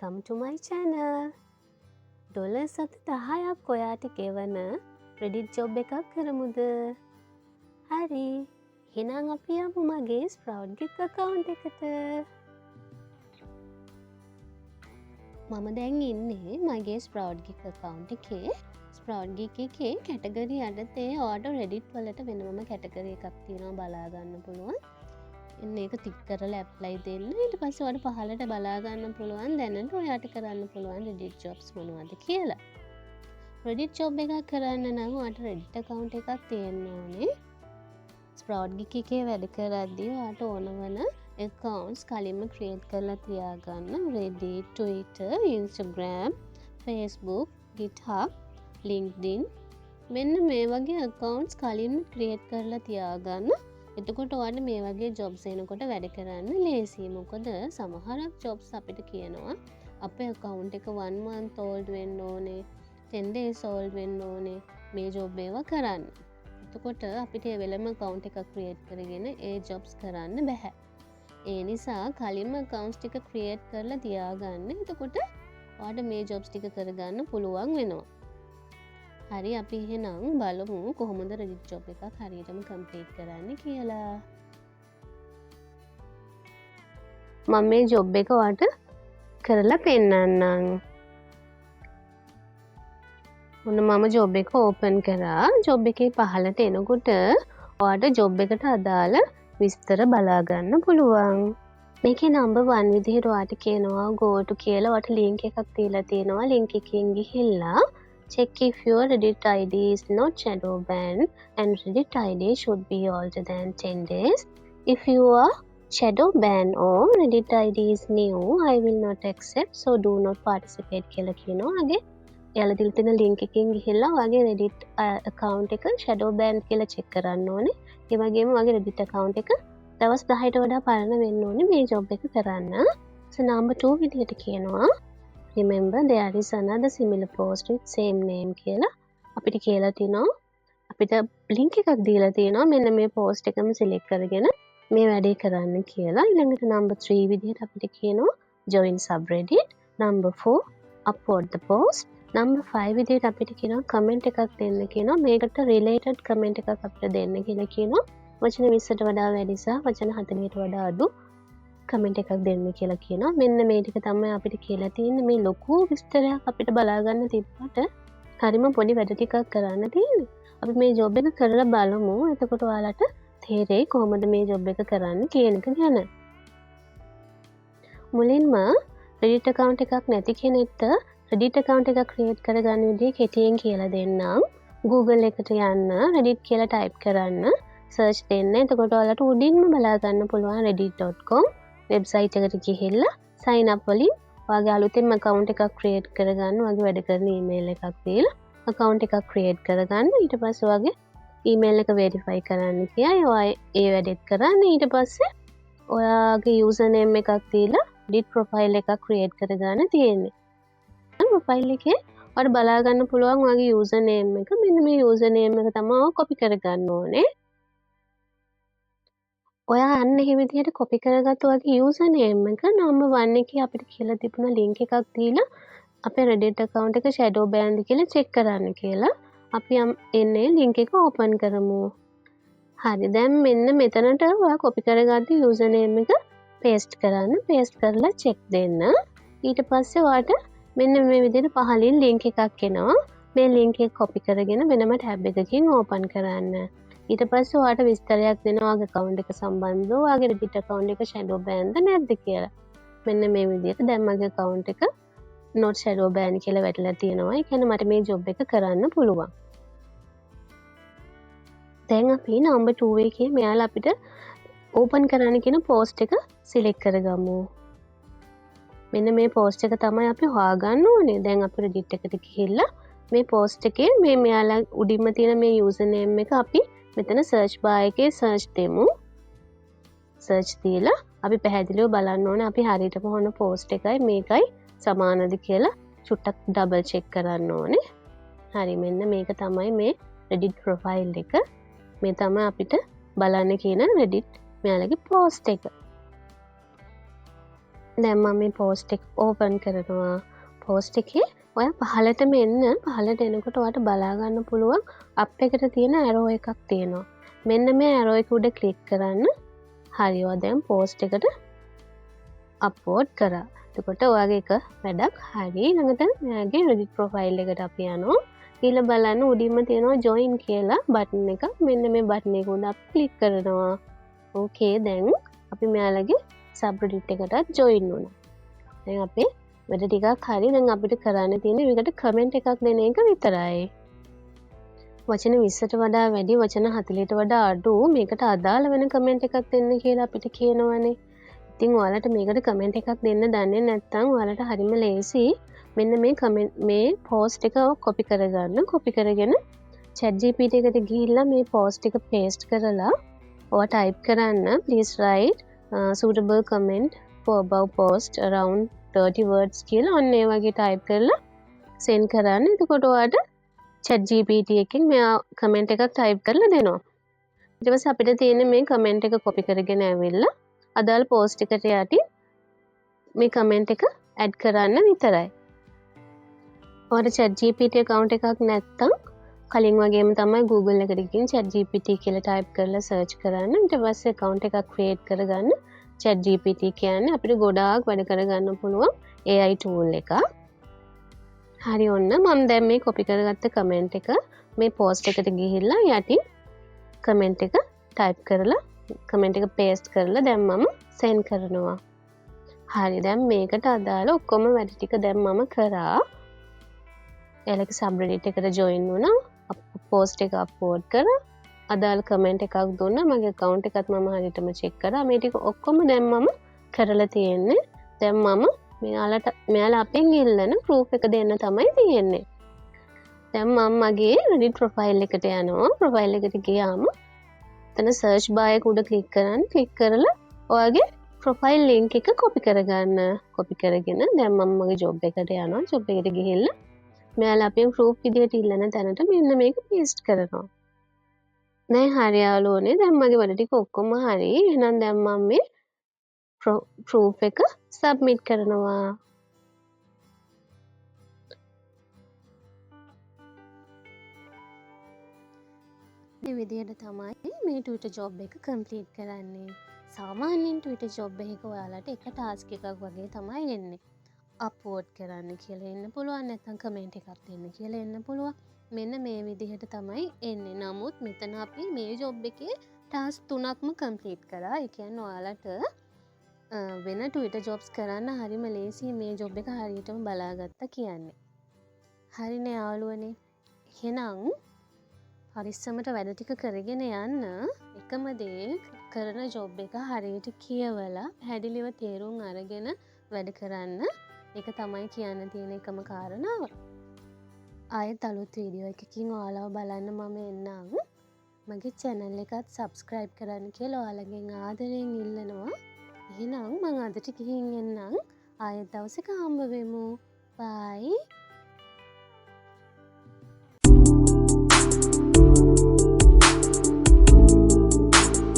welcome to my channel. $10,000ක් ඔයාට ගෙවන Reddit job එකක් කරමුද? හරි. එහෙනම් අපි යමු මගේ Sprout Geek account එකට. මම දැන් ඉන්නේ මගේ Sprout Geek account එකේ. Sprout Geek එකේ category යටතේ ඔයාට Reddit වලට වෙනම category එකක් තියෙනවා බලා ගන්න පුළුවන්. එන්න ඒක ටික් කරලා apply දෙන්න. ඊට පස්සේ ඔයාලට පහළට බලා ගන්න පුළුවන් දැනට ඔයාට කරන්න පුළුවන් Reddit jobs මොනවද කියලා. Reddit job එකක් කරන්න නම් ඔයාට Reddit account එකක් තියෙන්න ඕනේ. Sprout Geek එකේ වැඩ කරද්දී ඔයාට ඕන වන accounts කලින්ම create කරලා තියාගන්න. Reddit, Twitter, Instagram, Facebook, GitHub, LinkedIn මෙන්න මේ වගේ accounts කලින්ම create කරලා තියාගන්න. එතකොට ඔයාලට මේ වගේ jobs එනකොට වැඩ කරන්න ලේසියි. මොකද සමහරක් jobs අපිට කියනවා අපේ account එක 1 month old වෙන්න ඕනේ, 10 days old වෙන්න ඕනේ මේ job ඒවා කරන්න. එතකොට අපිට ඒ වෙලම account එකක් create කරගෙන ඒ jobs කරන්න බෑ. ඒ නිසා කලින්ම accounts ටික create කරලා තියාගන්න. එතකොට ඔයාලට මේ jobs ටික කරගන්න පුළුවන් වෙනවා. හරි අපි එහෙනම් බලමු කොහොමද Reddit job එකක් හරියටම complete කරන්න කියලා. මම මේ job එක ඔයාලට කරලා පෙන්නන්නම්. මොන මම job එක open කරා. job එකේ පහළට එනකොට ඔයාලට job එකට අදාළ විස්තර බලා ගන්න පුළුවන්. මේකේ number 1 විදිහට ඔයාලට කියනවා go to කියලා ඔයාලට link එකක් දීලා තියෙනවා. link එකෙන් ගිහිල්ලා check if your Reddit ID is not shadow banned and Reddit ID should be older than 10 days. If you are shadow banned or Reddit ID is new, I will not accept, so do not participate කියලා කියනවා. අගේ එයාලා දීලා තියෙන link එකකින් ගිහිල්ලා ඔයාගේ Reddit account එක shadow banned කියලා check කරන්න ඕනේ. ඒ වගේම ඔයාගේ Reddit account එක දවස් 10ට වඩා පරණ වෙන්න ඕනේ මේ job එක කරන්න. so number 2 විදිහට කියනවා remember there is another similar post with same name කියලා අපිට කියලා තිනවා. අපිට link එකක් දීලා තියෙනවා මෙන්න මේ post එකම select කරගෙන මේ වැඩේ කරන්න කියලා. ඊළඟට number 3 විදිහට අපිට කියනවා join subreddit. number 4 upload the post. number 5 විදිහට අපිට කියනවා comment එකක් දෙන්න කියනවා. මේකට related comment එකක් අපිට දෙන්න කියලා කියනවා. වචන 20ට වඩා වැඩි සහ වචන 40ට වඩා අඩු කමෙන්ට් එකක් දෙන්න කියලා කියනවා. මෙන්න මේ ටික තමයි අපිට කියලා තියෙන්නේ. මේ ලොකු විස්තරයක් අපිට බලා ගන්න තිබ්බට හරිම පොඩි වැඩ ටිකක් කරන්න තියෙන්නේ. අපි මේ ජොබ් එක කරලා බලමු. එතකොට ඔයාලට තේරෙයි කොහොමද මේ ජොබ් එක කරන්න කියන එක ගැන. මුලින්ම Reddit account එකක් නැති කෙනෙක්ට Reddit account එකක් create කරගන්න විදිහ කෙටියෙන් කියලා දෙන්නම්. Google එකට යන්න Reddit කියලා type කරන්න search දෙන්න. එතකොට ඔයාලට උඩින්ම බලා ගන්න පුළුවන් reddit.com වෙබ්සයිට් එකට ගිහිල්ලා sign up වලින් ඔයාගේ අලුතෙන්ම account එකක් create කරගන්න. ඔයාගේ වැඩ කරන email එකක් දීලා account එකක් create කරගන්න. ඊට පස්සේ ඔයාගේ email එක verify කරන්න කියයි. ඔයා ඒ වැඩේත් කරන්න. ඊට පස්සේ ඔයාගේ username එකක් දීලා Reddit profile එකක් create කරගන්න තියෙන්නේ. profile එකේ ඔයාලට බලා ගන්න පුළුවන් ඔයාගේ username එක. මෙන්න මේ username එක තමයි ඔයා copy කරගන්න ඕනේ. ඔයා අන්න මේ විදිහට copy කරගත්තු වගේ username එක number 1 එකේ අපිට කියලා තිබුණ link එකක් දීලා අපේ Reddit account එක shadow banned කියලා check කරන්න කියලා. අපි එන්නේ link එක open කරමු. හරි දැන් මෙන්න මෙතනට ඔයා copy කරගත්තු username එක paste කරන්න. paste කරලා check දෙන්න. ඊට පස්සේ ඔයාට මෙන්න මේ විදිහට පහලින් link එකක් එනවා. මේ link එක copy කරගෙන වෙනම tab එකකින් open කරන්න. ඊට පස්සේ ඔයාට විස්තරයක් දෙනවා ඔයාගේ account එක සම්බන්ධව ඔයාගේ Reddit account එක shadow banned නැද්ද කියලා. මෙන්න මේ විදිහට දැන් මගේ account එක not shadow banned කියලා වැටලා තියෙනවා. ඒ කියන්නේ මට මේ job එක කරන්න පුළුවන්. දැන් අපි number 2 එකේ මෙයාලා අපිට open කරන්න කියන post එක select කරගමු. මෙන්න මේ post එක තමයි අපි හොයාගන්න ඕනේ. දැන් අපි Reddit එකට ගිහිල්ලා මේ post එකේ මේ මෙයාලා උඩින්ම තියෙන මේ username එක අපි මෙතන search bar එකේ search දෙමු. search දීලා අපි පැහැදිලිව බලන්න ඕනේ අපි හරියටම හොන post එකයි මේකයි සමානද කියලා චුට්ටක් double check කරන්න ඕනේ. හරි මෙන්න මේක තමයි මේ Reddit profile එක. මේ තමයි අපිට බලන්න කියන Reddit මෙයාලගේ post එක. දැන් මම මේ පෝස්ට් එක ඕපන් කරනවා. පෝස්ට් එකේ ඔයා පහළටම එන්න. පහළට එනකොට ඔයාට බලා ගන්න පුළුවන් අප් එකට තියෙන ඇරෝ එකක් තියෙනවා. මෙන්න මේ ඇරෝ එක උඩ ක්ලික් කරන්න. හරි ඔයා දැන් පෝස්ට් එකට අප්ලෝඩ් කරා. එතකොට ඔයාගේ එක වැඩක් හරි. ළඟට මෙයාගේ Reddit ප්‍රොෆයිල් එකට අපි යනවා. ඊළඟ බලන්න උඩින්ම තියෙනවා join කියලා බටන් එකක්. මෙන්න මේ බටන් එක උඩ අපි ක්ලික් කරනවා. ඕකේ දැන් අපි මෙයාලගේ සබ්‍රෙඩිට් එකටත් ජොයින් වුණා. දැන් අපේ වැඩ ටිකක් හරි. දැන් අපිට කරන්න තියෙන්නේ මේකට කමෙන්ට් එකක් දෙන එක විතරයි. වචන 20ට වඩා වැඩි වචන 40ට වඩා අඩු මේකට අදාළ වෙන කමෙන්ට් එකක් දෙන්න කියලා අපිට කියනවනේ. ඉතින් ඔයාලට මේකට කමෙන්ට් එකක් දෙන්න දන්නේ නැත්නම් ඔයාලට හරිම ලේසි. මෙන්න මේ කමෙන්ට් මේ පෝස්ට් එක කොපි කරගන්න. කොපි කරගෙන ChatGPT එකට ගිහිල්ලා මේ පෝස්ට් එක පේස්ට් කරලා ඔයා ටයිප් කරන්න please write suitable comment for above post around 30 words කියලා ඔන්න ඒ වගේ ටයිප් කරලා send කරන්න. එතකොට ඔයාට ChatGPT එකෙන් මෙයා කමෙන්ට් එකක් ටයිප් කරලා දෙනවා. ඊට පස්සේ අපිට තියෙන්නේ මේ කමෙන්ට් එක කොපි කරගෙන ඇවිල්ලා අදාළ පෝස්ට් එකට යටි මේ කමෙන්ට් එක ඇඩ් කරන්න විතරයි. ඔයාට ChatGPT account එකක් නැත්නම් කලින් වගේම තමයි Google එකට ගිහින් ChatGPT කියලා ටයිප් කරලා සර්ච් කරන්න. ඊට පස්සේ account එකක් create කරගන්න. ChatGPT කියන්නේ අපිට ගොඩාක් වැඩ කරගන්න පුළුවන් AI tool එකක්. හරි ඔන්න මම දැන් මේ කොපි කරගත්ත කමෙන්ට් එක මේ පෝස්ට් එකට ගිහිල්ලා යටින් කමෙන්ට් එක ටයිප් කරලා කමෙන්ට් එක පේස්ට් කරලා දැන් මම send කරනවා. හරි දැන් මේකට අදාළ ඔක්කොම වැඩ ටික දැන් මම කරා. එයාලගේ සබ්‍රෙඩිට් එකට ජොයින් වුණා. පෝස්ට් එක අප්ලෝඩ් කරා. අදාළ කමෙන්ට් එකක් දුන්නා. මගේ account එකත් මම හරියටම check කරා. මේ ටික ඔක්කොම දැන් මම කරලා තියෙන්නේ. දැන් මම මෙයාලා අපෙන් ඉල්ලන proof එක දෙන්න තමයි තියෙන්නේ. දැන් මම මගේ Reddit ප්‍රොෆයිල් එකට යනවා. ප්‍රොෆයිල් එකට ගියාම එතන search bar එක උඩ ක්ලික් කරන්න. ක්ලික් කරලා ඔයාගේ ප්‍රොෆයිල් link එක copy කරගන්න. copy කරගෙන දැන් මම මගේ job එකට යනවා. job එකට ගිහිල්ලා මෙයාලා අපෙන් proof විදියට ඉල්ලන තැනට මෙන්න මේක paste කරනවා. දැන් හරි යාළුවනේ දැන් මගේ වැඩ ටික ඔක්කොම හරි. එහෙනම් දැන් මම මේ proof එක submit කරනවා. මේ විදිහට තමයි මේ Twitter job එක complete කරන්නේ. සාමාන්‍යයෙන් Twitter job එකක ඔයාලට එක task එකක් වගේ තමයි එන්නේ. අප්ලෝඩ් කරන්න කියලා එන්න පුළුවන් නැත්නම් කමෙන්ට් එකක් දෙන්න කියලා එන්න පුළුවන්. මෙන්න මේ විදිහට තමයි එන්නේ. නමුත් මෙතන අපි මේ job එකේ ටාස්ක් 3ක්ම කම්ප්ලීට් කරා. ඒ කියන්නේ ඔයාලට වෙන Twitter jobs කරන්න හරිම ලේසි මේ job එක හරියටම බලාගත්තා කියන්නේ. හරිනේ යාළුවනේ. එහෙනම් පරිස්සමට වැඩ ටික කරගෙන යන්න. එකම දේ කරන job එක හරියට කියවලා පැහැදිලිව තේරුම් අරගෙන වැඩ කරන්න. ඒක තමයි කියන්න තියෙන එකම කාරණාව. ආයෙත් අලුත් වීඩියෝ එකකින් ඔයාලව බලන්න මම එන්නම්. මගේ channel එකත් subscribe කරන්න කියලා ඔයාලගෙන් ආදරෙන් ඉල්ලනවා. එහෙනම් මම අදට ගිහින් එන්නම්. ආයෙත් දවසක හම්බ වෙමු. bye.